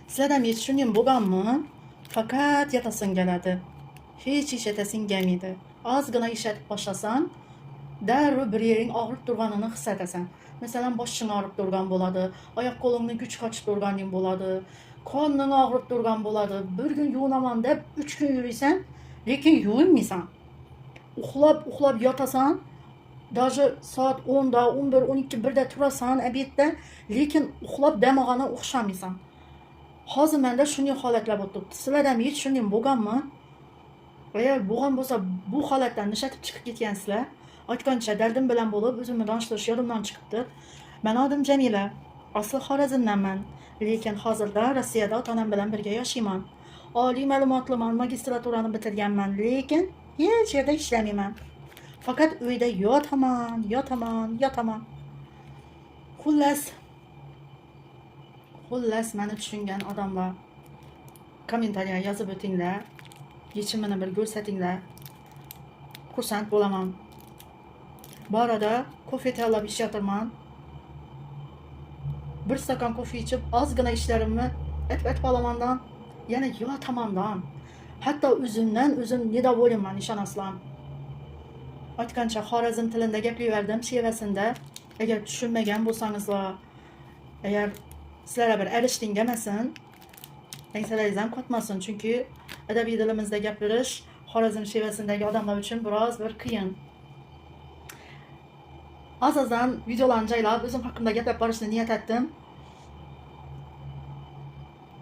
Sizlerden yetişinim boğanmı? Fakat yatasın geledi. Hiç iş etesin gelmedi. Az gına iş etip başlasan, dərrü bir yerin ağrıp durğanını his edəsən. Məsələn, başın ağrıp durğan boladı, ayaq qolunun güç kaçıp durğan boladı, karnın ağrıp durğan boladı. Bir gün yuğunaman deyib 3 gün yürüysən, lekin yuyunmaysan. Uxlab yatasan, даже saat 10'da, 11, 12, 1'də turasan, əbiyətdə, lekin uxlab dəmağana oxşamıysan. Hazır məndə şunday halətlər oldu. Sizlərdən heç şunday bolğanmı? Eğer boğan bolsa bu halatdan nişatib chiqib ketgansizlar, aytgancha dardim bilan bo'lib o'zimni danishtirish yodimdan chiqibdi. Men adım Jamila. Asli Xorazmdanman, lekin hozirda Rossiyada ota-onam bilan birga yashayman. Oliy ma'lumotliman, magistraturani bitirganman, lekin hech yerda ishlamayman. Fakat uyda yotaman. Xullas meni tushungan odamlar kommentariya yozib o'tinglar. Yechimini bir ko'rsatinglar. Xursand bo'laman. Bu arada kofe tayyorlab ichayotirman. Bir stakan kofe ichib, ozgina ishlarimni etib olamandan, yana yotamandan. Hatto o'zimdan o'zim nedovolenman, ishonasizlar. Aytgancha Xorazm tilida gapiraverdim shevasida. Agar tushunmagan bo'lsangizlar, agar sizlarga bir erishting demasin, ensalaringiz ham qotmasin, chunki adabiy tilimizda gapirish Xorazm shevasindagi odamlar uchun biroz bir qiyin. Azazdan videolarni joylab o'zim haqimda gapirib borishni niyat etdim.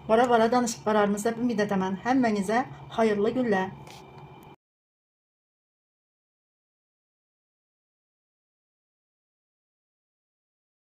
Bora danışib borarmiz deb umid etaman. Hammangizga xayrli kunlar.